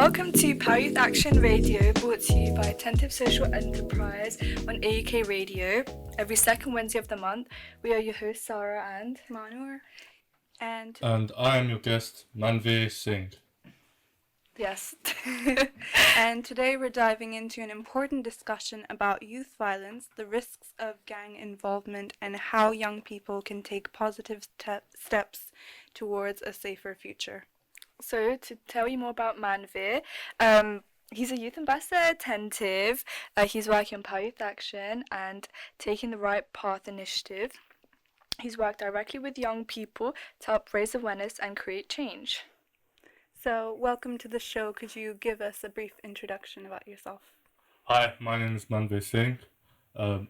Welcome to Power Youth Action Radio, brought to you by Attentive Social Enterprise on AUK Radio. Every second Wednesday of the month, we are your hosts, Sarah and Manur. And I am your guest, Manveer Singh. yes. And today we're diving into an important discussion about youth violence, the risks of gang involvement, and how young people can take positive steps towards a safer future. So, to tell you more about Manveer, he's a youth ambassador at Attentive. He's working on Power Youth Action and Taking the Right Path initiative. He's worked directly with young people to help raise awareness and create change. So, welcome to the show. Could you give us a brief introduction about yourself? Hi, my name is Manveer Singh.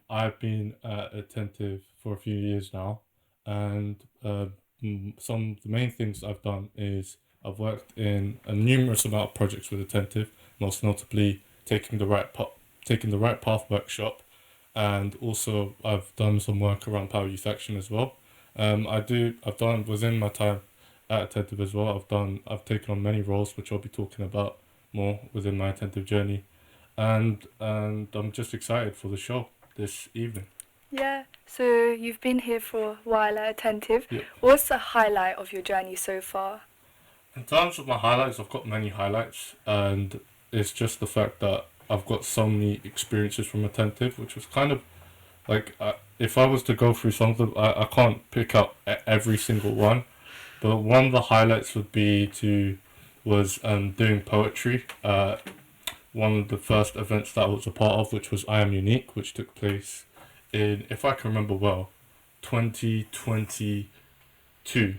I've been Attentive for a few years now, and some of the main things I've done is I've worked in a numerous amount of projects with Attentive, most notably Taking the Right Path workshop, and also I've done some work around Power Youth Action as well. I've done within my time at Attentive as well. I've taken on many roles, which I'll be talking about more within my Attentive journey, and I'm just excited for the show this evening. Yeah, so you've been here for a while at Attentive. Yeah. What's the highlight of your journey so far? In terms of my highlights, I've got many highlights, and it's just the fact that I've got so many experiences from Attentive, which was kind of like, if I was to go through some of them, I can't pick up every single one, but one of the highlights would be was doing poetry. One of the first events that I was a part of, which was I Am Unique, which took place in, if I can remember well, 2022.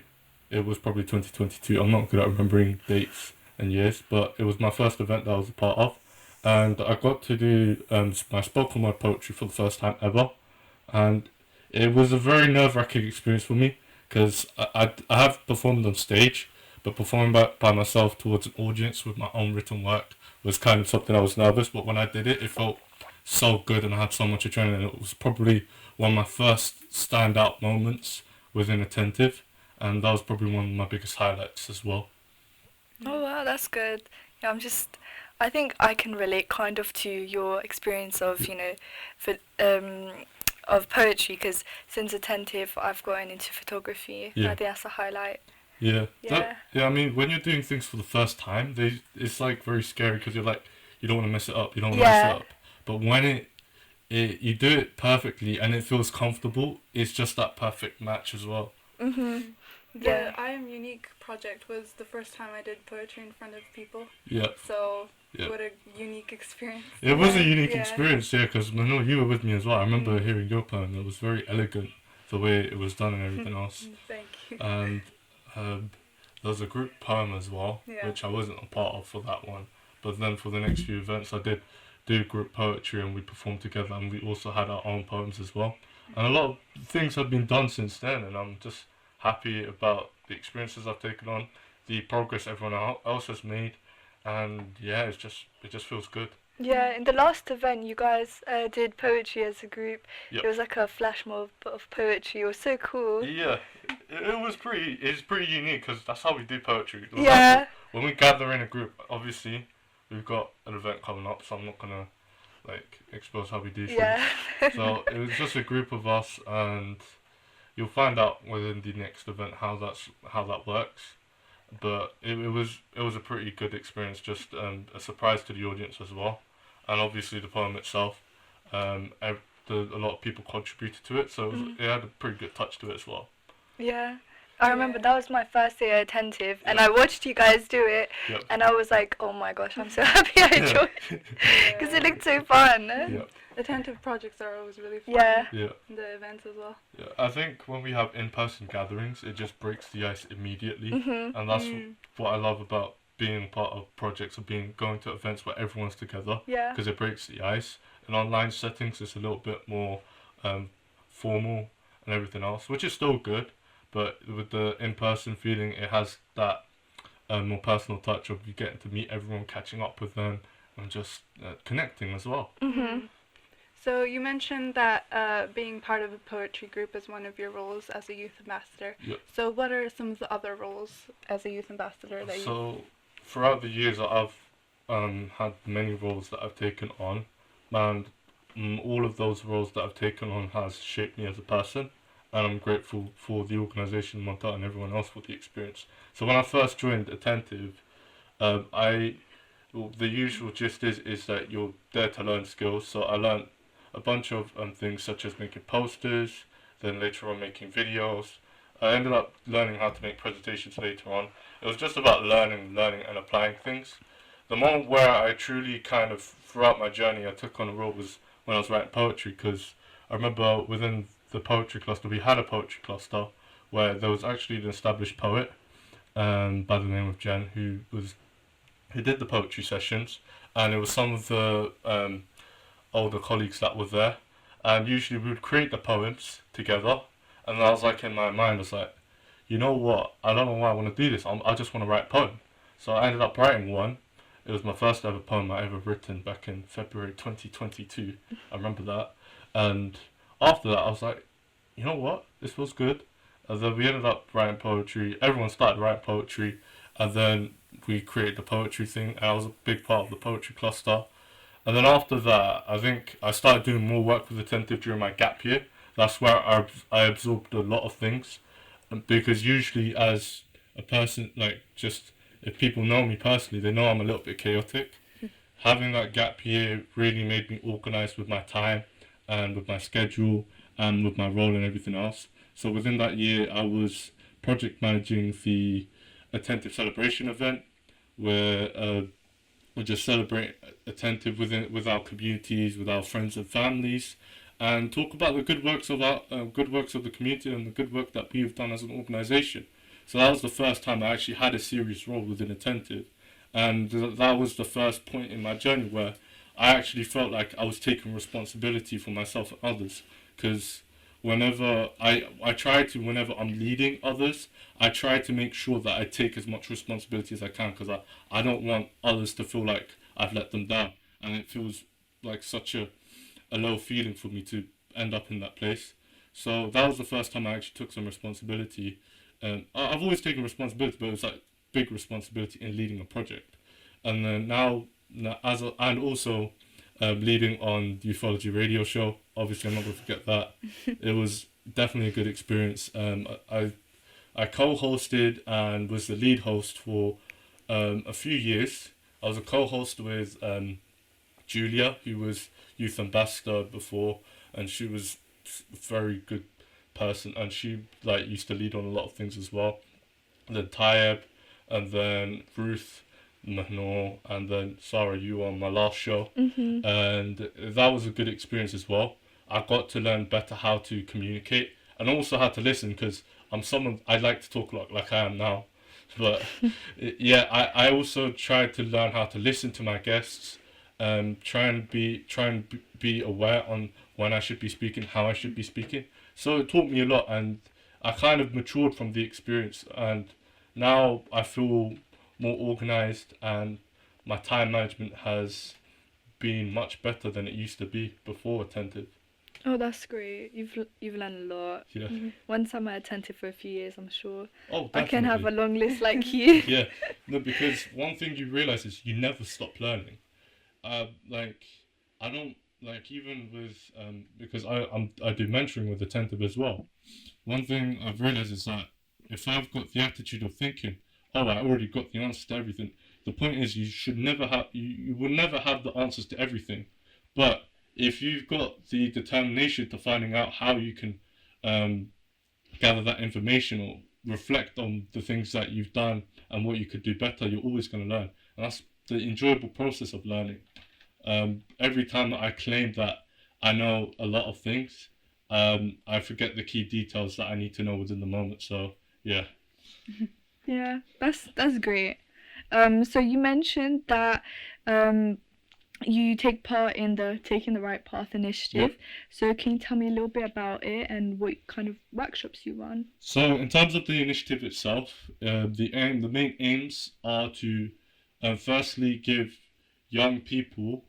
It was probably 2022. I'm not good at remembering dates and years, but it was my first event that I was a part of, and I got to do my spoken word poetry for the first time ever, and it was a very nerve-wracking experience for me because I have performed on stage, but performing by myself towards an audience with my own written work was kind of something I was nervous, but when I did it, it felt so good and I had so much adrenaline, and it was probably one of my first standout moments within Attentive. And that was probably one of my biggest highlights as well. Oh wow, that's good. Yeah, I think I can relate kind of to your experience of, of poetry, because since Attentive I've gotten into photography. Yeah. I think that's a highlight. Yeah. Yeah. I mean, when you're doing things for the first time, it's like very scary because you're like, you don't want to mess it up, But when you do it perfectly and it feels comfortable, it's just that perfect match as well. Mhm. The I Am Unique project was the first time I did poetry in front of people. Yeah. So, Yeah. what a unique experience. It was a unique experience, because I know you were with me as well. I remember hearing your poem. It was very elegant, the way it was done and everything else. Thank you. And there was a group poem as well, Yeah. which I wasn't a part of for that one. But then for the next few events, I did do group poetry and we performed together, and we also had our own poems as well. And a lot of things have been done since then, and I'm just happy about the experiences I've taken on, the progress everyone else has made, and yeah, it just feels good. Yeah, in the last event you guys did poetry as a group. Yep. It was like a flash mob of poetry. It was so cool. Yeah, it's pretty unique because that's how we do poetry. Yeah. When we gather in a group, obviously we've got an event coming up, so I'm not gonna expose how we do things. Yeah. So it was just a group of us, and you'll find out within the next event how that works. But it was a pretty good experience, just a surprise to the audience as well, and obviously the poem itself. A lot of people contributed to it, so it had a pretty good touch to it as well. Yeah. I remember that was my first day at Attentive, and I watched you guys do it, Yep. and I was like, oh my gosh, I'm so happy I joined, because it looked so fun. Yeah. Attentive projects are always really fun. Yeah. Yeah. The events as well. Yeah, I think when we have in-person gatherings, it just breaks the ice immediately, and that's what I love about being part of projects or going to events where everyone's together. Yeah. Because it breaks the ice. In online settings, it's a little bit more formal and everything else, which is still good, but with the in-person feeling, it has that more personal touch of you getting to meet everyone, catching up with them, and just connecting as well. Mhm. So you mentioned that being part of a poetry group is one of your roles as a youth ambassador. Yep. So what are some of the other roles as a youth ambassador that you... So throughout the years, I've had many roles that I've taken on, and all of those roles that I've taken on has shaped me as a person, and I'm grateful for the organisation, Monta, and everyone else for the experience. So when I first joined Attentive, I well, the usual gist is that you're there to learn skills. So I learned a bunch of things such as making posters, then later on making videos. I ended up learning how to make presentations later on. It was just about learning, and applying things. The moment where I truly kind of, throughout my journey, I took on a role was when I was writing poetry, because I remember within the poetry cluster, we had a poetry cluster where there was actually an established poet by the name of Jen who did the poetry sessions, and it was some of the older colleagues that were there, and usually we would create the poems together, and I was like in my mind, I was like, you know what, I don't know why I want to do this, I just want to write a poem. So I ended up writing one. It was my first ever poem I ever written back in February 2022. I remember that. And after that, I was like, you know what? This was good. And then we ended up writing poetry. Everyone started writing poetry. And then we created the poetry thing. And I was a big part of the poetry cluster. And then after that, I think I started doing more work with Attentive during my gap year. That's where I absorbed a lot of things. Because usually as a person, like just if people know me personally, they know I'm a little bit chaotic. Having that gap year really made me organized with my time and with my schedule and with my role and everything else. So within that year, I was project managing the Attentive Celebration event, where we just celebrate Attentive with our communities, with our friends and families, and talk about the good works of our good works of the community and the good work that we've done as an organisation. So that was the first time I actually had a serious role within Attentive, and that was the first point in my journey where I actually felt like I was taking responsibility for myself and others. Because whenever whenever I'm leading others, I try to make sure that I take as much responsibility as I can, because I don't want others to feel like I've let them down, and it feels like such a low feeling for me to end up in that place. So that was the first time I actually took some responsibility. I've always taken responsibility, but it was like big responsibility in leading a project. And then and also leading on the Youthology radio show. Obviously, I'm not going to forget that. It was definitely a good experience. I co-hosted and was the lead host for a few years. I was a co-host with Julia, who was youth ambassador before, and she was a very good person, and she used to lead on a lot of things as well. And then Tayeb, and then Ruth, Mahnor, and then Sarah, you on my last show. And that was a good experience as well. I got to learn better how to communicate and also how to listen, because I'm someone, I like to talk like I am now. But yeah, I also tried to learn how to listen to my guests, try and be aware on when I should be speaking, how I should be speaking. So it taught me a lot, and I kind of matured from the experience, and now I feel more organized, and my time management has been much better than it used to be before Attentive. Oh, that's great. You've learned a lot. Yeah. Once I'm Attentive for a few years, I'm sure Oh, definitely. I can have a long list like you. Yeah, no, because one thing you realize is you never stop learning. I don't even with because I do mentoring with Attentive as well. One thing I've realized is that if I've got the attitude of thinking, oh, I already got the answer to everything. The point is, you will never have the answers to everything, but if you've got the determination to finding out how you can gather that information or reflect on the things that you've done and what you could do better, you're always going to learn, and that's the enjoyable process of learning. Every time that I claim that I know a lot of things, I forget the key details that I need to know within the moment. So yeah. Yeah, that's great. So you mentioned that you take part in the Taking the Right Path initiative. Yep. So can you tell me a little bit about it and what kind of workshops you run? So in terms of the initiative itself, the main aims are to firstly give young people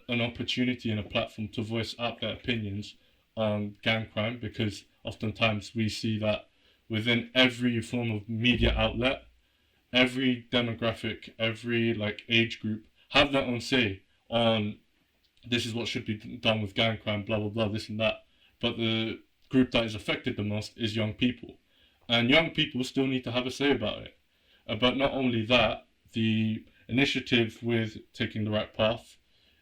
an opportunity and a platform to voice out their opinions on gang crime, because oftentimes we see that within every form of media outlet, every demographic, every like age group have their own say on this is what should be done with gang crime, blah blah blah, this and that. But the group that is affected the most is young people, and young people still need to have a say about it. But not only that, the initiative with Taking the Right Path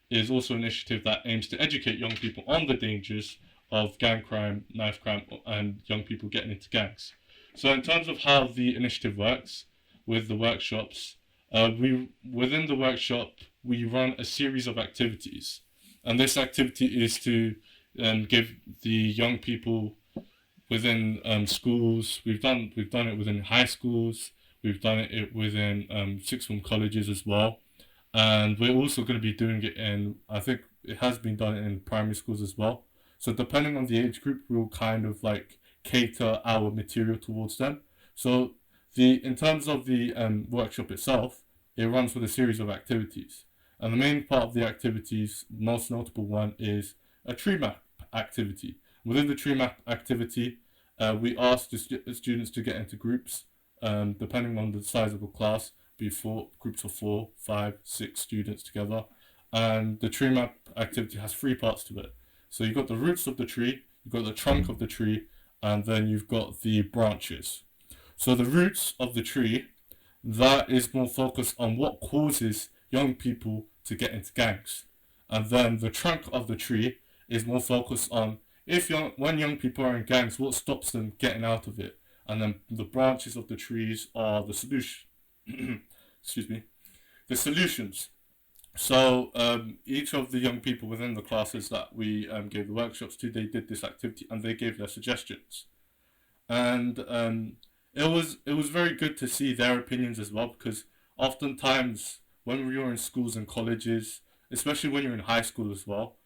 is also an initiative that aims to educate young people on the dangers of gang crime, knife crime, and young people getting into gangs. So, in terms of how the initiative works with the workshops, we within the workshop we run a series of activities, and this activity is to give the young people within schools. We've done it within high schools. We've done it within sixth form colleges as well, and we're also going to be doing it in. I think it has been done in primary schools as well. So depending on the age group, we'll kind of like cater our material towards them. So the in terms of the workshop itself, it runs with a series of activities, and the main part of the activities, most notable one, is a tree map activity. Within the tree map activity, we ask the students to get into groups, depending on the size of a class, be groups of 4, 5, 6 students together. And the tree map activity has 3 parts to it. So you've got the roots of the tree, you've got the trunk of the tree, and then you've got the branches. So the roots of the tree, that is more focused on what causes young people to get into gangs. And then the trunk of the tree is more focused on when young people are in gangs, what stops them getting out of it. And then the branches of the trees are the solution. Excuse me, the solutions. So each of the young people within the classes that we gave the workshops to, they did this activity and they gave their suggestions, and it was very good to see their opinions as well, because oftentimes when you're in schools and colleges, especially when you're in high school as well,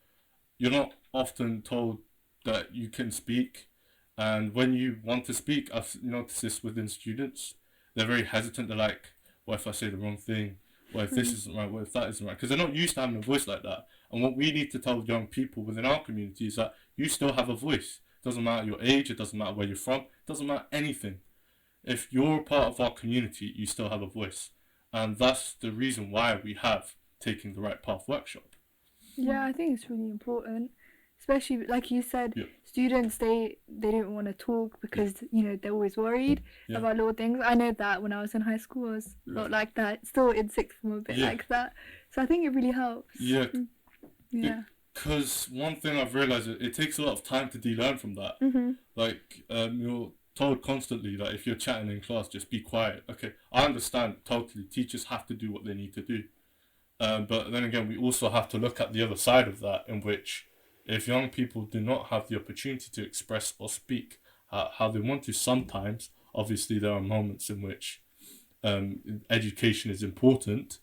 you're not often told that you can speak, and when you want to speak, I've noticed this within students, they're very hesitant. They're like, what if I say the wrong thing? What if this isn't right? What if that isn't right? Because they're not used to having a voice like that. And what we need to tell young people within our community is that you still have a voice. It doesn't matter your age, it doesn't matter where you're from, it doesn't matter anything. If you're part of our community, you still have a voice. And that's the reason why we have Taking the Right Path workshop. Yeah, I think it's really important, especially like you said, Yeah. students they don't want to talk because they're always worried Yeah. about little things. I know that when I was in high school, I was not like that. Still in sixth form, a bit like that. So I think it really helps. Yeah. Yeah. Because one thing I've realized, it takes a lot of time to de-learn from that. Mm-hmm. Like you're told constantly that if you're chatting in class, just be quiet. Okay, I understand totally. Teachers have to do what they need to do. But then again, we also have to look at the other side of that, in which if young people do not have the opportunity to express or speak how they want to, sometimes, obviously there are moments in which education is important.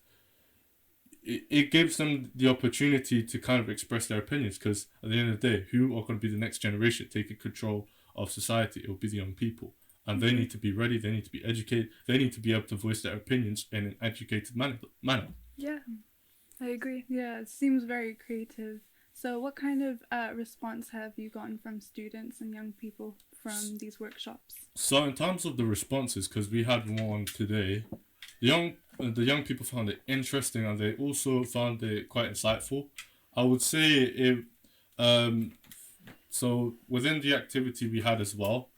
It gives them the opportunity to kind of express their opinions, because at the end of the day, who are going to be the next generation taking control of society? It will be the young people. And they need to be ready, they need to be educated, they need to be able to voice their opinions in an educated manner. Yeah, I agree. Yeah, it seems very creative. So what kind of response have you gotten from students and young people from these workshops? So in terms of the responses, because we had one today, the young people found it interesting and they also found it quite insightful. I would say so within the activity we had as well,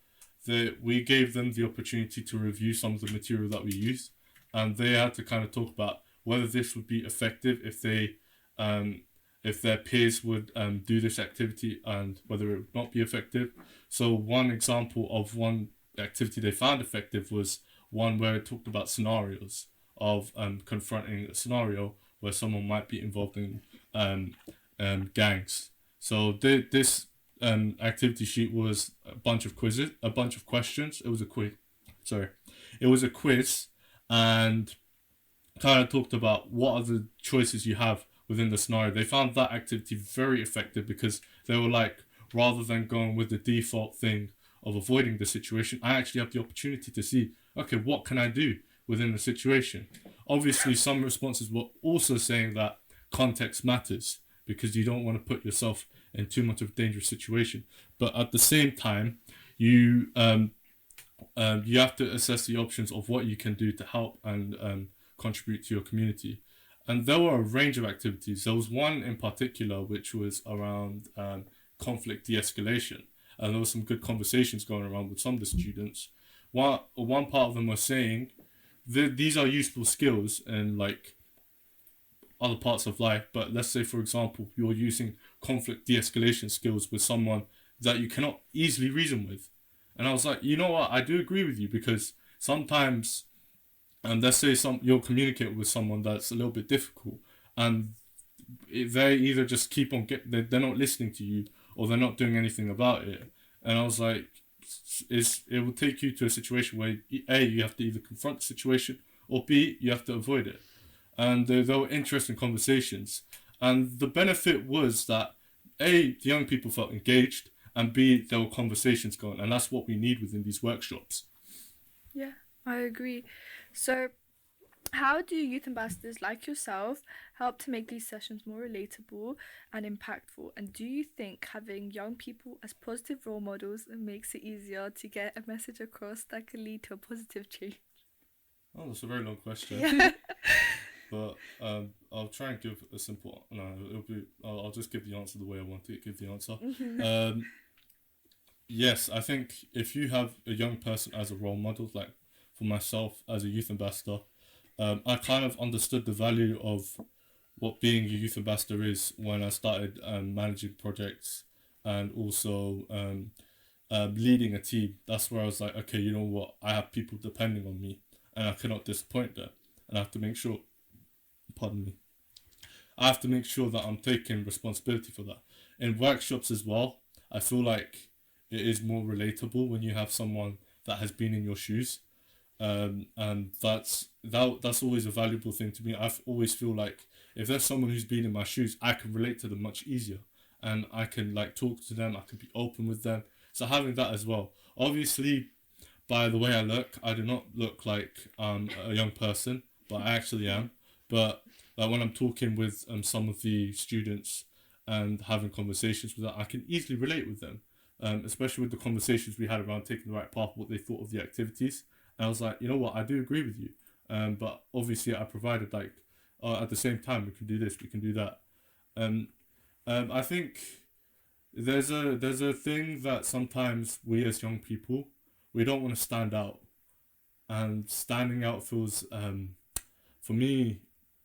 we gave them the opportunity to review some of the material that we used, and they had to kind of talk about whether this would be effective if their peers would do this activity, and whether it would not be effective. So one example of one activity they found effective was one where it talked about scenarios of confronting a scenario where someone might be involved in gangs. So this activity sheet was a bunch of questions. It was a quiz. It was a quiz, and kind of talked about what are the choices you have within the scenario. They found that activity very effective because they were like, rather than going with the default thing of avoiding the situation, I actually have the opportunity to see, okay, what can I do within the situation? Obviously, some responses were also saying that context matters because you don't want to put yourself in too much of a dangerous situation. But at the same time, you you have to assess the options of what you can do to help and contribute to your community. And there were a range of activities. There was one in particular which was around conflict de-escalation, and there were some good conversations going around with some of the students. One part of them was saying these are useful skills in like other parts of life, but let's say, for example, you're using conflict de-escalation skills with someone that you cannot easily reason with. And I was like, you know what, I do agree with you, because sometimes, and let's say you'll communicate with someone that's a little bit difficult, and they either just keep on they're not listening to you, or they're not doing anything about it. And I was like, it will take you to a situation where A, you have to either confront the situation, or B, you have to avoid it. And there were interesting conversations, and the benefit was that A, the young people felt engaged, and B, there were conversations going, and that's what we need within these workshops. Yeah, I agree. So, how do youth ambassadors like yourself help to make these sessions more relatable and impactful? And do you think having young people as positive role models makes it easier to get a message across that can lead to a positive change? Oh, that's a very long question. Yeah. But I'll try and give a simple. No, I'll just give the answer the way I want to give the answer. Yes, I think if you have a young person as a role model, like for myself as a youth ambassador, I kind of understood the value of what being a youth ambassador is when I started managing projects and also leading a team. That's where I was like, okay, you know what? I have people depending on me, and I cannot disappoint them, and I have to make sure. Pardon me. I have to make sure that I'm taking responsibility for that. In workshops as well, I feel like it is more relatable when you have someone that has been in your shoes, and that's always a valuable thing to me. I always feel like if there's someone who's been in my shoes, I can relate to them much easier, and I can like talk to them. I can be open with them. So having that as well. Obviously, by the way I look, I do not look like a young person, but I actually am. But when I'm talking with some of the students and having conversations with them, I can easily relate with them, especially with the conversations we had around taking the right path, what they thought of the activities. And I was like, you know what, I do agree with you. But obviously I provided like, at the same time, we can do this, we can do that. I think there's a thing that sometimes we as young people, we don't want to stand out. And standing out feels, for me,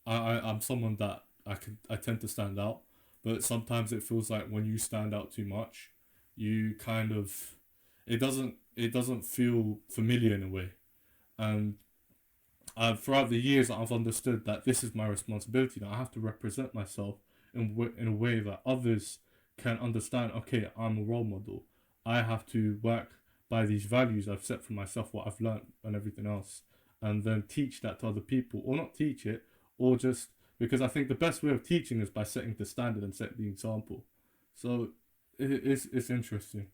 I'm someone that I tend to stand out, but sometimes it feels like when you stand out too much, you kind of it doesn't feel familiar in a way, and throughout the years I've understood that this is my responsibility, that I have to represent myself in a way that others can understand. Okay, I'm a role model. I have to work by these values I've set for myself, what I've learned and everything else, and then teach that to other people, or not teach it, or just because I think the best way of teaching is by setting the standard and setting the example. So it's interesting.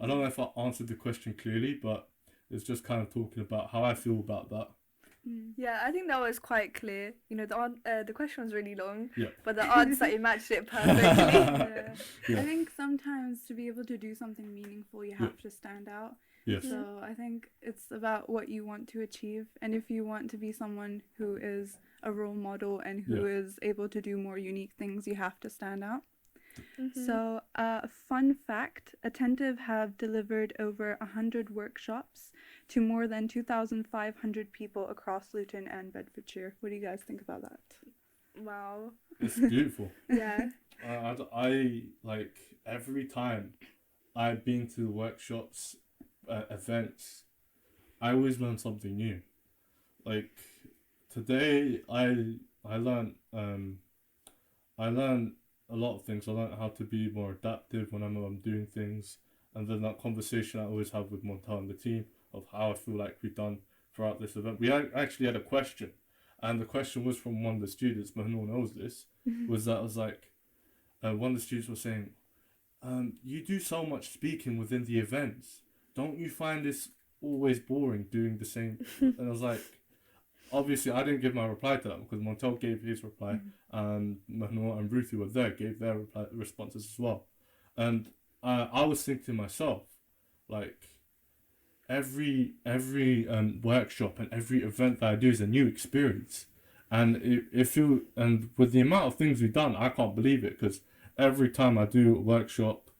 I don't know if I answered the question clearly, but it's just kind of talking about how I feel about that. Yeah, I think that was quite clear. You know, the question was really long, Yeah. but the answer, you matched it perfectly. Yeah. Yeah. I think sometimes to be able to do something meaningful, you have to stand out. Yes. So I think it's about what you want to achieve, and if you want to be someone who is a role model and who is able to do more unique things, you have to stand out. So, fun fact, Attentive have delivered over 100 workshops to more than 2,500 people across Luton and Bedfordshire. What do you guys think about that? Wow. It's beautiful. Yeah. I like every time I've been to workshops, events, I always learn something new. Like today, I learned a lot of things. I learned how to be more adaptive when I'm doing things, and then that conversation I always have with Montel and the team of how I feel like we've done throughout this event. We actually had a question, and the question was from one of the students, but no one knows this, was like, one of the students was saying, you do so much speaking within the events. Don't you find this always boring doing the same? And I was like, obviously I didn't give my reply to that because Montel gave his reply, and Mahnor and Ruth, who were there, gave their responses as well. And I was thinking to myself, like, every workshop and every event that I do is a new experience, and and with the amount of things we've done, I can't believe it, because every time I do a workshop,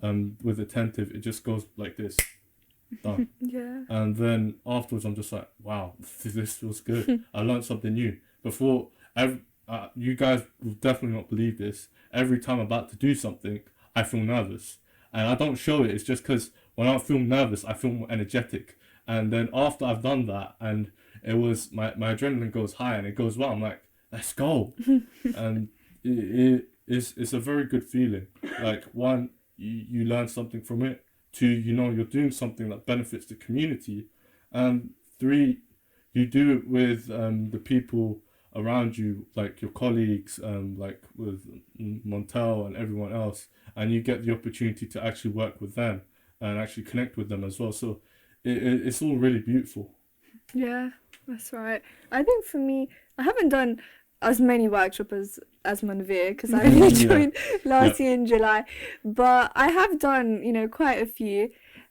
with attentive, it just goes like this, done. Yeah. And then afterwards, I'm just like, wow, this was good. I learned something new. Before, you guys will definitely not believe this. Every time I'm about to do something, I feel nervous. And I don't show it. It's just because when I feel nervous, I feel more energetic. And then after I've done that, and my adrenaline goes high and it goes well, I'm like, let's go. And it's a very good feeling. Like, one, you learn something from it. Two, you're doing something that benefits the community. And three, you do it with the people around you, like your colleagues, like with Montel and everyone else, and you get the opportunity to actually work with them and actually connect with them as well. So it's all really beautiful. Yeah, that's right. I think for me, I haven't done as many workshops as Manveer, because I only joined last year in July, but I have done, quite a few.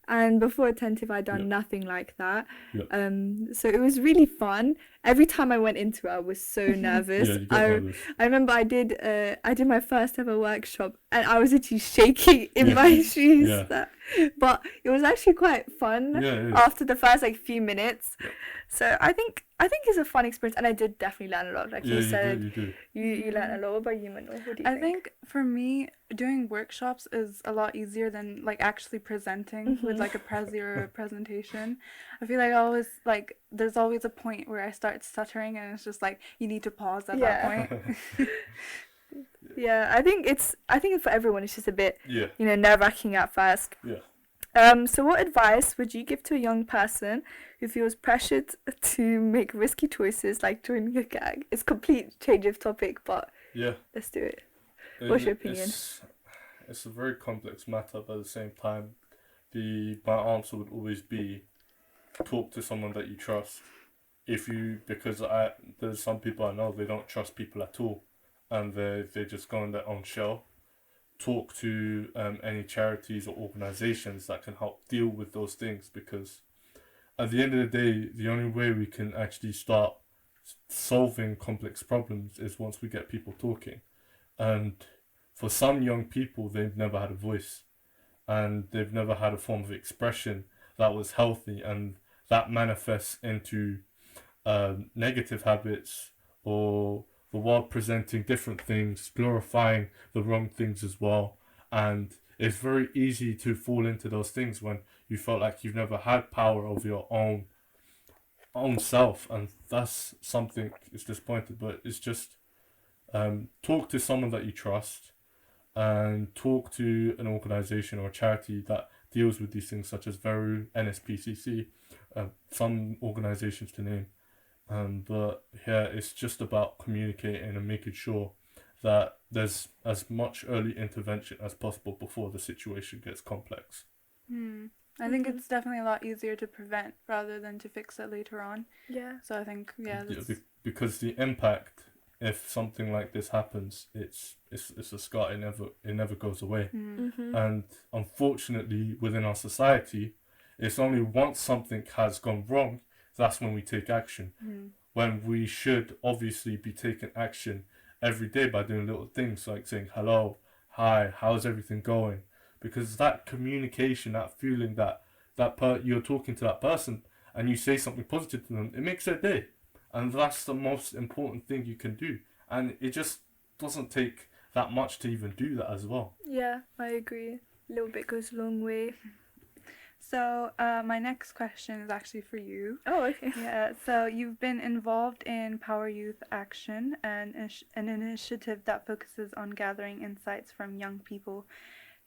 And before Attentive, I'd done nothing like that. So it was really fun. Every time I went into it, I was so nervous. You get nervous. I remember I did my first ever workshop, and I was actually shaking in my shoes. But it was actually quite fun after the first few minutes. So I think it's a fun experience, and I did definitely learn a lot. Like you said, you learn a lot. What about you, Manu? What do you think? I think for me, doing workshops is a lot easier than actually presenting with a prezi or a presentation. I feel like I always there's always a point where I start stuttering, and it's just you need to pause at that point. Yeah, I think for everyone it's just a bit nerve-wracking at first. So what advice would you give to a young person who feels pressured to make risky choices like joining a gang? It's complete change of topic, but let's do it. What's your opinion? It's a very complex matter, but at the same time, my answer would always be talk to someone that you trust. Because there's some people I know, they don't trust people at all, and they just go on their own shell. Talk to any charities or organizations that can help deal with those things, because at the end of the day, the only way we can actually start solving complex problems is once we get people talking. And for some young people, they've never had a voice, and they've never had a form of expression that was healthy, and that manifests into negative habits, or the world presenting different things, glorifying the wrong things as well. And it's very easy to fall into those things when you felt like you've never had power over your own self, and that's something. It's disappointing, but it's just talk to someone that you trust, and talk to an organization or a charity that deals with these things, such as VERU, NSPCC, some organizations to name. But it's just about communicating and making sure that there's as much early intervention as possible before the situation gets complex. I think it's definitely a lot easier to prevent rather than to fix it later on. Yeah. So I think because the impact, if something like this happens, it's a scar. It never goes away. And unfortunately, within our society, it's only once something has gone wrong, that's when we take action. When we should obviously be taking action every day by doing little things like saying hello, hi, how's everything going? Because that communication, that feeling that you're talking to that person and you say something positive to them, it makes their day. And that's the most important thing you can do. And it just doesn't take that much to even do that as well. Yeah, I agree. A little bit goes a long way. So my next question is actually for you. Oh, okay. Yeah, so you've been involved in Power Youth Action, an initiative that focuses on gathering insights from young people.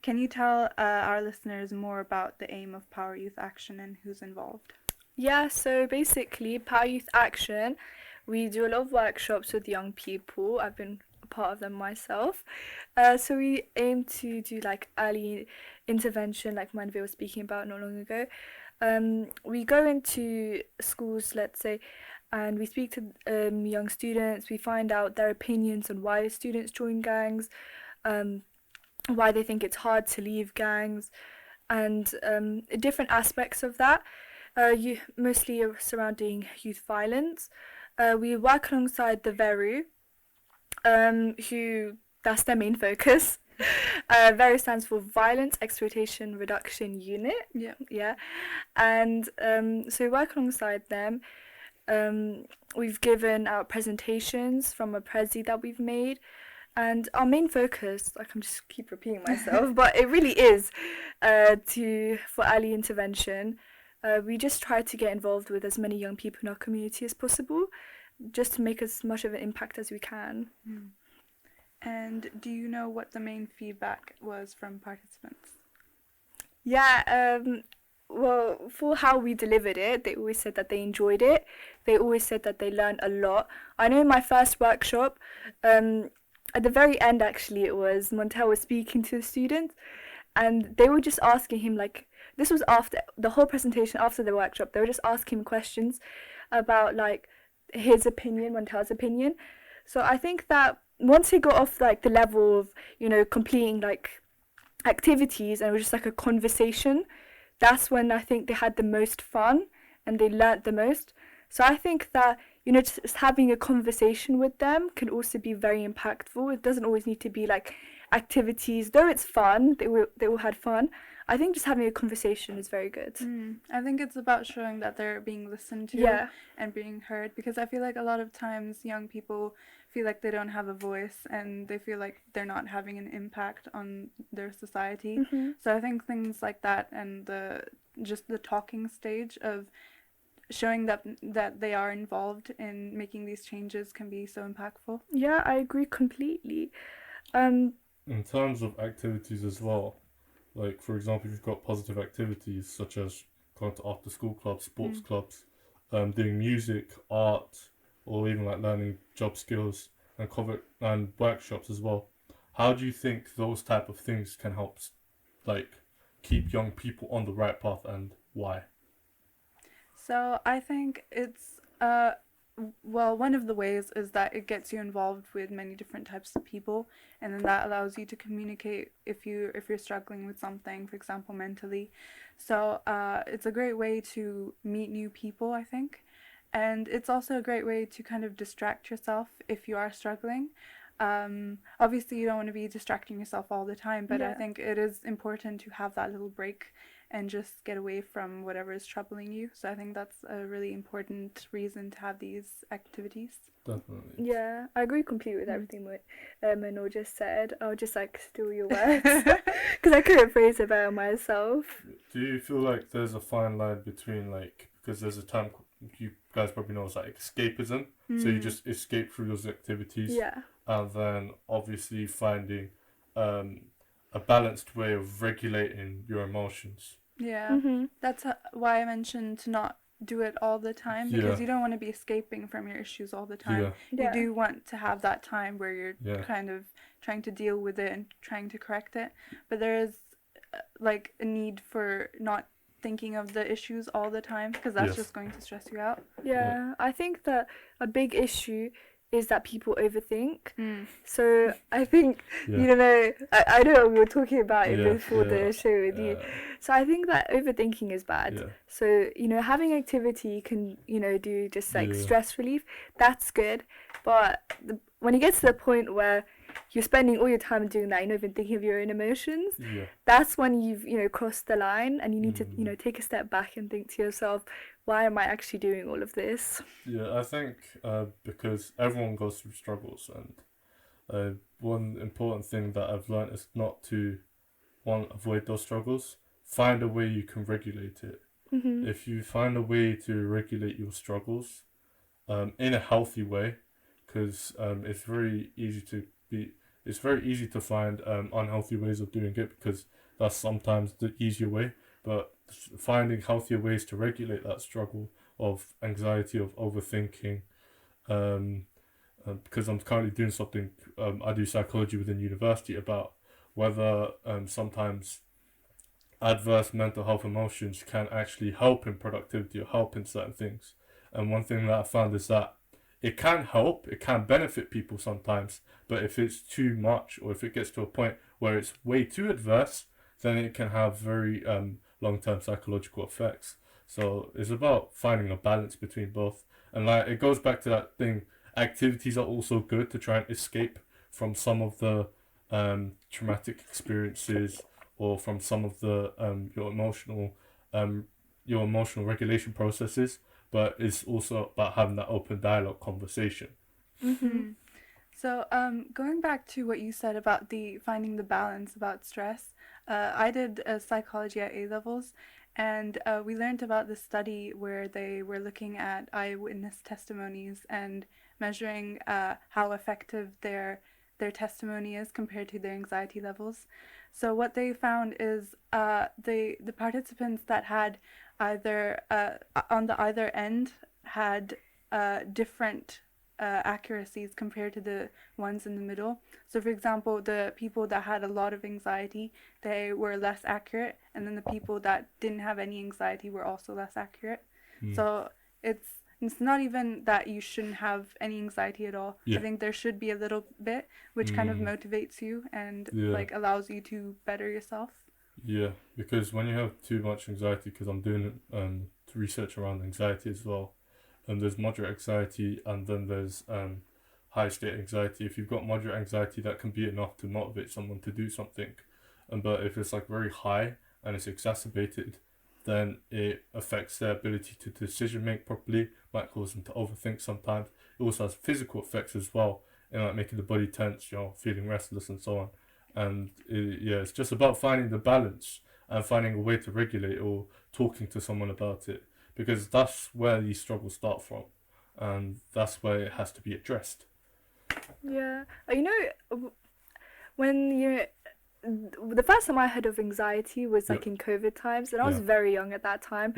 Can you tell our listeners more about the aim of Power Youth Action and who's involved? Yeah, so basically, Power Youth Action, we do a lot of workshops with young people. I've been a part of them myself. So we aim to do early intervention, like Manveer was speaking about not long ago. We go into schools, let's say, and we speak to young students. We find out their opinions on why students join gangs, why they think it's hard to leave gangs, and different aspects of that. Mostly surrounding youth violence. We work alongside the VERU, who that's their main focus. VERU stands for Violence Exploitation Reduction Unit. Yeah. Yeah, and so we work alongside them. We've given out presentations from a prezi that we've made, and our main focus, I can just keep repeating myself, but it really is for early intervention. We just try to get involved with as many young people in our community as possible, just to make as much of an impact as we can. And do you know what the main feedback was from participants? Yeah, well, for how we delivered it, they always said that they enjoyed it. They always said that they learned a lot. I know in my first workshop, at the very end, actually, it was Montel was speaking to the students, and they were just asking him, like, this was after the whole presentation, after the workshop, they were just asking him questions about, like, his opinion, Montel's opinion. So I think that once he got off, like, the level of, completing, like, activities, and it was just, like, a conversation, that's when I think they had the most fun and they learnt the most. So I think that, just having a conversation with them can also be very impactful. It doesn't always need to be like activities, though it's fun, they all had fun. I think just having a conversation is very good. I think it's about showing that they're being listened to Yeah. and being heard, because I feel like a lot of times young people feel like they don't have a voice and they feel like they're not having an impact on their society. So I think things like that and the talking stage of showing that they are involved in making these changes can be so impactful. Yeah, I agree completely. In terms of activities as well, like for example, you've got positive activities such as going to after school clubs, sports clubs, doing music, art, or even like learning job skills and workshops as well. How do you think those type of things can help like keep young people on the right path, and why? So I think it's one of the ways is that it gets you involved with many different types of people, and then that allows you to communicate if you're struggling with something, for example, mentally. So it's a great way to meet new people, I think, and it's also a great way to kind of distract yourself if you are struggling. Obviously, you don't want to be distracting yourself all the time, but I think it is important to have that little break and just get away from whatever is troubling you. So I think that's a really important reason to have these activities. Definitely. Yeah, I agree completely with everything what Manor just said. I'll just like steal your words because I couldn't phrase it better myself. Do you feel like there's a fine line between like, because there's a term you guys probably know, it's like escapism, so you just escape through those activities, and then obviously finding a balanced way of regulating your emotions. That's why I mentioned to not do it all the time, because you don't want to be escaping from your issues all the time. You do want to have that time where you're kind of trying to deal with it and trying to correct it, but there is like a need for not thinking of the issues all the time, because that's just going to stress you out. I think that a big issue is that people overthink. So I think, I know we were talking about it before the show with you. So I think that overthinking is bad. So, having activity you can, do just like stress relief, that's good. But when you get to the point where you're spending all your time doing that, you're not even thinking of your own emotions, that's when you've, crossed the line, and you need to, take a step back and think to yourself, why am I actually doing all of this? Yeah, I think because everyone goes through struggles, and one important thing that I've learned is not to avoid those struggles. Find a way you can regulate it. If you find a way to regulate your struggles in a healthy way, because it's very easy to find unhealthy ways of doing it, because that's sometimes the easier way. But finding healthier ways to regulate that struggle of anxiety, of overthinking, because I'm currently doing something, I do psychology within university, about whether sometimes adverse mental health emotions can actually help in productivity or help in certain things. And one thing that I found is that it can help, it can benefit people sometimes, but if it's too much, or if it gets to a point where it's way too adverse, then it can have very long-term psychological effects. So it's about finding a balance between both. And like it goes back to that thing, activities are also good to try and escape from some of the traumatic experiences or from some of the um your emotional regulation processes, but it's also about having that open dialogue conversation. Mm-hmm. So, going back to what you said about the finding the balance about stress, I did psychology at A levels, and we learned about this study where they were looking at eyewitness testimonies and measuring how effective their testimony is compared to their anxiety levels. So what they found is the participants that had either on the either end had different accuracies compared to the ones in the middle. So, for example, the people that had a lot of anxiety, they were less accurate, and then the people that didn't have any anxiety were also less accurate. So it's not even that you shouldn't have any anxiety at all. Yeah. I think there should be a little bit, which kind of motivates you and like allows you to better yourself. Yeah, because when you have too much anxiety, because I'm doing research around anxiety as well, and there's moderate anxiety and then there's high state anxiety. If you've got moderate anxiety, that can be enough to motivate someone to do something, but if it's like very high and it's exacerbated, then it affects their ability to decision make properly, might cause them to overthink sometimes. It also has physical effects as well, and like making the body tense, feeling restless and so on. And it's just about finding the balance and finding a way to regulate or talking to someone about it, because that's where these struggles start from, and that's where it has to be addressed. Yeah, when the first time I heard of anxiety was like in COVID times, and I was very young at that time.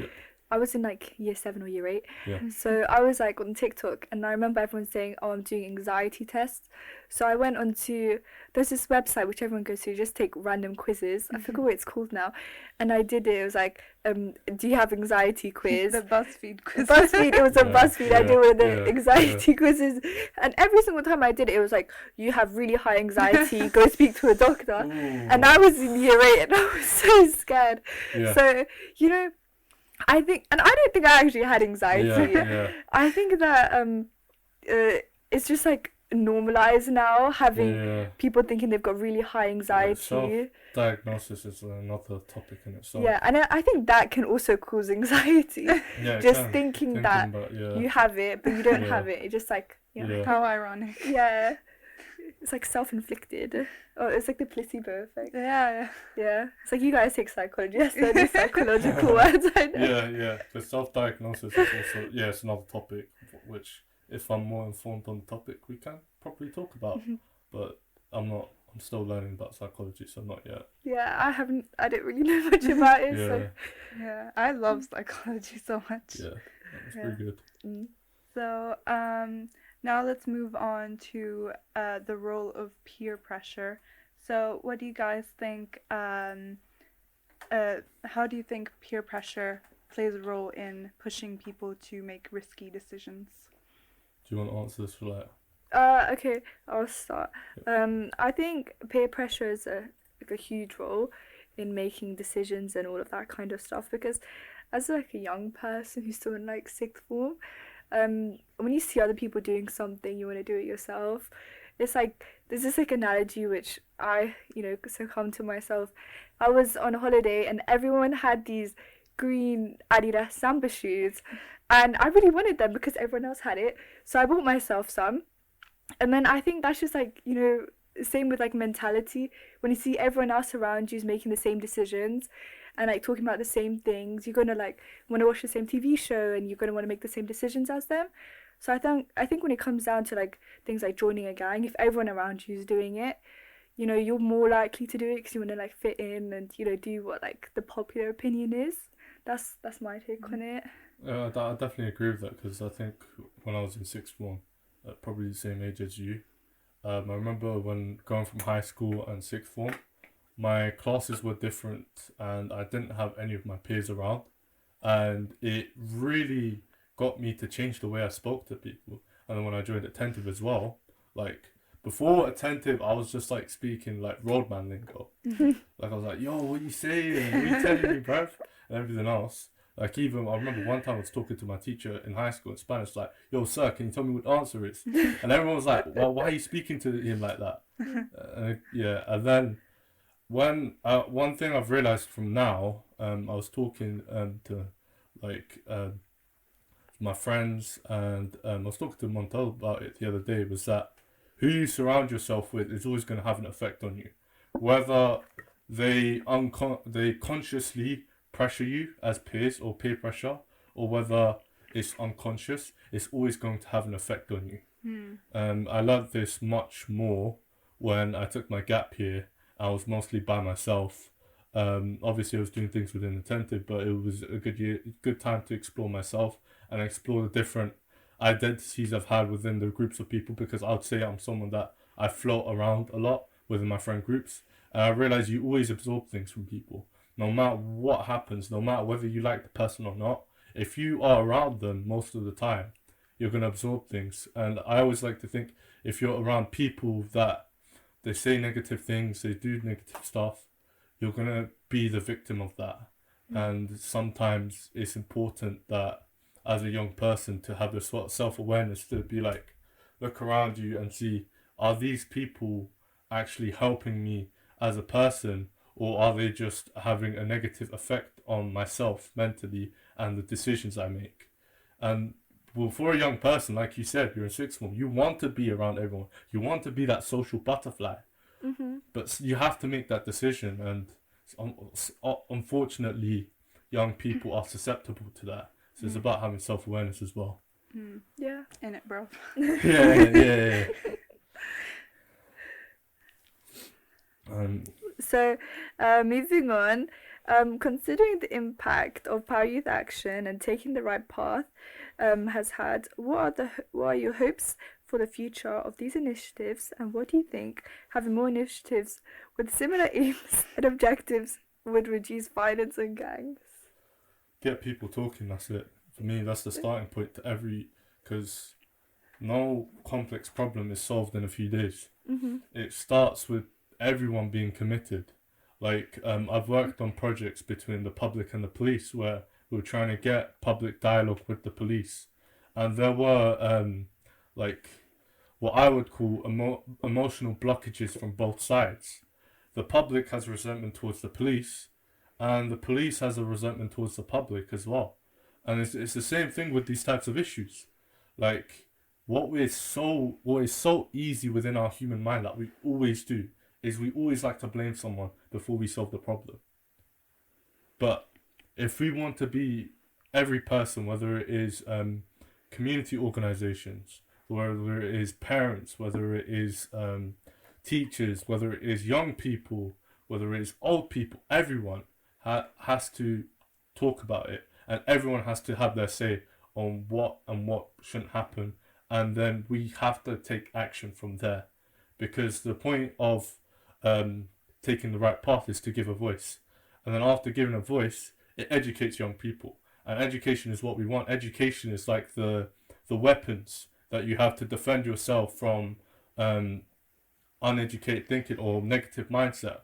I was in like year 7 or year 8. So I was like on TikTok, and I remember everyone saying, "Oh, I'm doing anxiety tests." So I went there's this website which everyone goes to, just take random quizzes. I forgot what it's called now. And I did it. It was like, do you have anxiety quiz? The BuzzFeed quiz. BuzzFeed, it was a BuzzFeed. I did one of the anxiety quizzes. And every single time I did it, it was like, you have really high anxiety, go speak to a doctor. Ooh. And I was in year 8 and I was so scared. So, I think, and I don't think I actually had anxiety. I think that it's just like normalized now, having people thinking they've got really high anxiety. Self-diagnosis is another topic in itself. Yeah, and I think that can also cause anxiety. Just thinking that you have it, but you don't have it. It's just like, how ironic. Yeah. It's like self-inflicted. Oh, it's like the placebo effect. Yeah. It's like you guys take psychology. Yes, they're the psychological words. I know. Yeah. The self-diagnosis is also it's another topic which, if I'm more informed on the topic, we can probably talk about. But I'm still learning about psychology, so not yet. Yeah, I don't really know much about it. So I love psychology so much. Yeah, it's pretty good. So now let's move on to the role of peer pressure. So what do you guys think, how do you think peer pressure plays a role in pushing people to make risky decisions? Do you want to answer this for that? Okay, I'll start. I think peer pressure is a huge role in making decisions and all of that kind of stuff, because as like a young person who's still in like 6th form, when you see other people doing something, you want to do it yourself. It's like, there's this like analogy which I, succumb to myself. I was on holiday and everyone had these green Adidas Samba shoes, and I really wanted them because everyone else had it. So I bought myself some. And then I think that's just like, same with like mentality. When you see everyone else around you is making the same decisions and like talking about the same things, you're gonna like want to watch the same TV show and you're gonna want to make the same decisions as them. So I think when it comes down to like things like joining a gang, if everyone around you is doing it, you're more likely to do it because you want to like fit in and do what like the popular opinion is. That's my take on it. I definitely agree with that, because I think when I was in 6th form, probably the same age as you, I remember when going from high school and 6th form, my classes were different and I didn't have any of my peers around, and it really got me to change the way I spoke to people. And then when I joined Attentive as well, like before Attentive, I was just like speaking like roadman lingo. Like I was like, yo, what you saying? What you telling me, bruv? And everything else. Like even I remember one time I was talking to my teacher in high school in Spanish, like, "Yo, sir, can you tell me what the answer is?" And everyone was like, "Well, why are you speaking to him like that?" Yeah, and then when one thing I've realized from now, I was talking to like my friends, and I was talking to Montel about it the other day. Was that who you surround yourself with is always going to have an effect on you, whether they consciously pressure you as peers or peer pressure, or whether it's unconscious. It's always going to have an effect on you. I learned this much more when I took my gap year. I was mostly by myself. Obviously, I was doing things within attentive, but it was a good time to explore myself and explore the different identities I've had within the groups of people. Because I would say I'm someone that I float around a lot within my friend groups. And I realize you always absorb things from people, no matter what happens, no matter whether you like the person or not. If you are around them most of the time, you're going to absorb things. And I always like to think if you're around people that they say negative things, they do negative stuff, you're going to be the victim of that. And sometimes it's important that as a young person to have this sort of self-awareness to be like, look around you and see, are these people actually helping me as a person, or are they just having a negative effect on myself mentally and the decisions I make? And well, for a young person, like you said, you're in sixth form, you want to be around everyone. You want to be that social butterfly. But you have to make that decision. And unfortunately, young people are susceptible to that. So it's about having self-awareness as well. Yeah, in it, bro. Yeah. So, moving on, considering the impact of Power Youth Action and taking the right path has had, what are your hopes for the future of these initiatives, and what do you think having more initiatives with similar aims and objectives would reduce violence and gangs? Get people talking, that's it. For me, that's the starting point to because no complex problem is solved in a few days. It starts with everyone being committed. Like, I've worked on projects between the public and the police where we were trying to get public dialogue with the police. And there were, like, what I would call emotional blockages from both sides. The public has resentment towards the police, and the police has a resentment towards the public as well. And it's the same thing with these types of issues. Like, what is so easy within our human mind that we always do is we always like to blame someone before we solve the problem. But if we want to be every person, whether it is community organizations, whether it is parents, whether it is teachers, whether it is young people, whether it is old people, everyone has to talk about it, and everyone has to have their say on what and what shouldn't happen, and then we have to take action from there, because the point of taking the right path is to give a voice, and then after giving a voice, it educates young people, and education is what we want. Education is like the weapons that you have to defend yourself from uneducated thinking or negative mindset,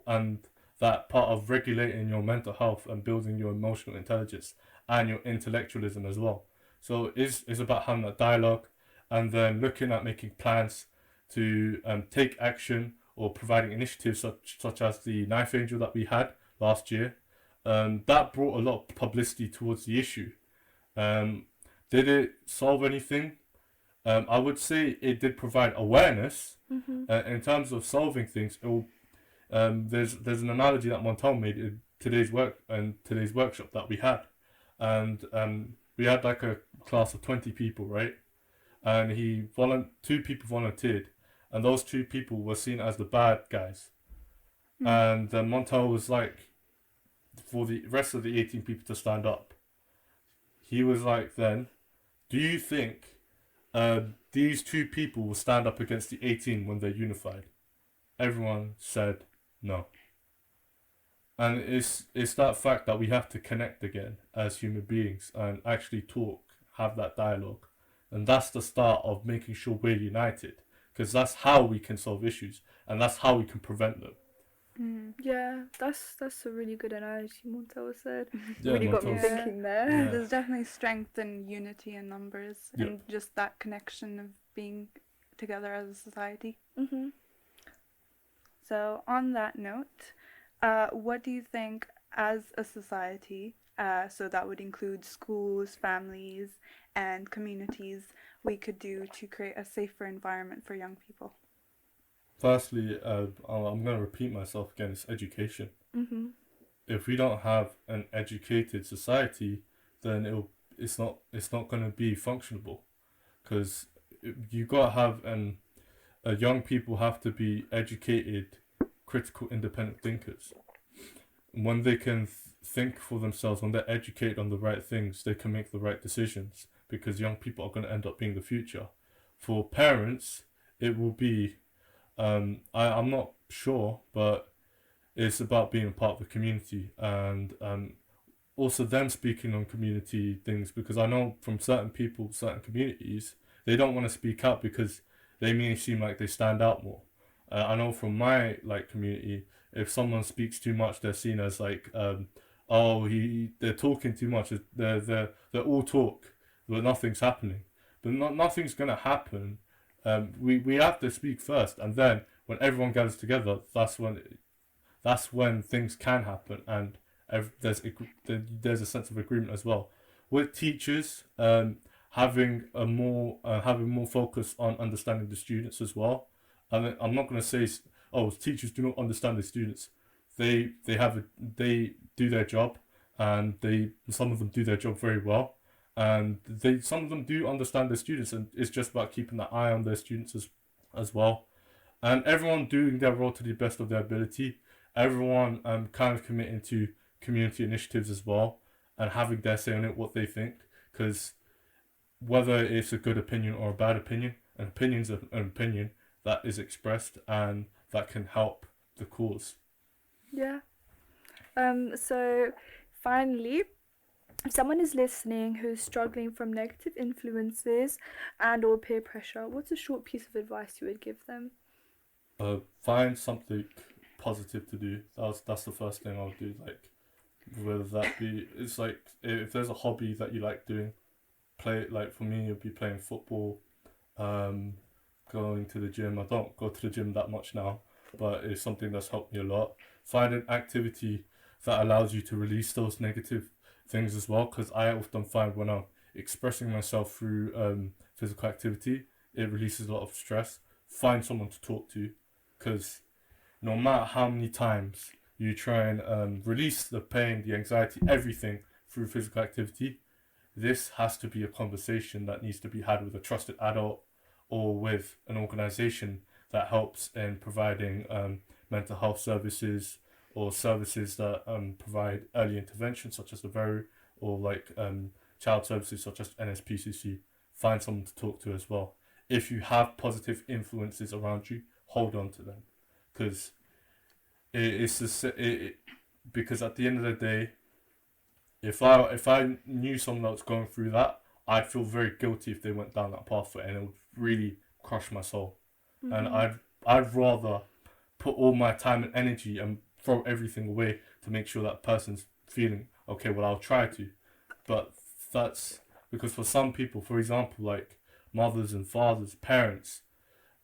and that part of regulating your mental health and building your emotional intelligence and your intellectualism as well. So it's about having that dialogue, and then looking at making plans to take action or providing initiatives such as the Knife Angel that we had last year. That brought a lot of publicity towards the issue. Did it solve anything? I would say it did provide awareness. In terms of solving things, there's an analogy that Montel made in today's workshop that we had, and we had like a class of 20 people, right? And two people volunteered, and those two people were seen as the bad guys. And Montel was like, for the rest of the 18 people to stand up. He was like, then, do you think these two people will stand up against the 18 when they're unified? Everyone said no. And it's that fact that we have to connect again as human beings and actually talk, have that dialogue. And that's the start of making sure we're united, because that's how we can solve issues, and that's how we can prevent them. Yeah, that's a really good analogy Montel said. Yeah, Really got me Montel's- thinking there. Yeah. There's definitely strength in unity in numbers Yeah. and just that connection of being together as a society. Mm-hmm. So, on that note, what do you think as a society, so that would include schools, families, and communities, we could do to create a safer environment for young people? Firstly, I'm going to repeat myself again. It's education. Mm-hmm. If we don't have an educated society, then it's not going to be functionable, because you got to have young people have to be educated, critical, independent thinkers. And when they can think for themselves, when they're educated on the right things, they can make the right decisions, because young people are going to end up being the future. For parents, it will be I'm not sure, but it's about being a part of the community, and also them speaking on community things, because I know from certain people, certain communities, they don't want to speak out because they may seem like they stand out more. I know from my community, if someone speaks too much, they're seen as they're talking too much. They're all talk, but nothing's happening. But nothing's gonna happen. We have to speak first, and then when everyone gathers together, that's when things can happen, and there's a sense of agreement as well. With teachers, having more focus on understanding the students as well. And I'm not going to say, teachers do not understand the students. They do their job, and some of them do their job very well, and some of them do understand their students, and it's just about keeping that eye on their students as well, and everyone doing their role to the best of their ability. Everyone kind of committing to community initiatives as well, and having their say on it, what they think, because whether it's a good opinion or a bad opinion, an opinion's an opinion that is expressed and that can help the cause. Yeah. So finally, if someone is listening who's struggling from negative influences and or peer pressure, what's a short piece of advice you would give them? Find something positive to do. That's the first thing I'll do. Like, whether that be, it's like if there's a hobby that you like doing, play it. Like for me, it'd be playing football, going to the gym. I don't go to the gym that much now, but it's something that's helped me a lot. Find an activity that allows you to release those negative things as well, because I often find when I'm expressing myself through physical activity, it releases a lot of stress. Find someone to talk to, because no matter how many times you try and release the pain, the anxiety, everything through physical activity, this has to be a conversation that needs to be had with a trusted adult or with an organization that helps in providing mental health services, or services that provide early intervention such as the VERU, or child services such as NSPCC. Find someone to talk to as well. If you have positive influences around you, hold on to them, because because at the end of the day, if I knew someone that was going through that, I'd feel very guilty if they went down that pathway, and it would really crush my soul. Mm-hmm. And I'd rather put all my time and energy and throw everything away to make sure that person's feeling okay. Well, I'll try to, but that's because for some people, for example, like mothers and fathers, parents,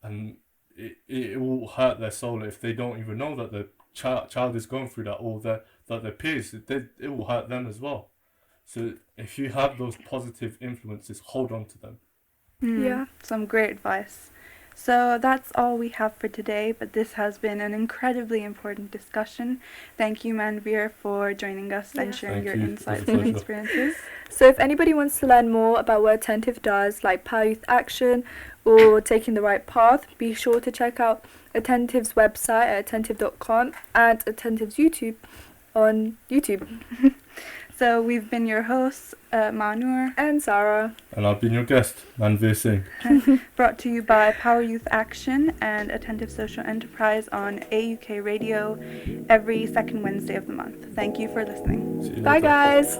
and it will hurt their soul if they don't even know that the child is going through that, or that their peers, it will hurt them as well. So if you have those positive influences, hold on to them. Yeah. Some great advice. So that's all we have for today, but this has been an incredibly important discussion. Thank you, Manveer, for joining us and sharing your insights and experiences. So if anybody wants to learn more about what Attentive does, like Power Youth Action or Taking the Right Path, be sure to check out Attentive's website at attentive.com and Attentive's YouTube on YouTube. So we've been your hosts, Manur and Sarah. And I've been your guest, Manveer Singh. Brought to you by Power Youth Action and Attentive Social Enterprise on AUK Radio every second Wednesday of the month. Thank you for listening. Bye, guys.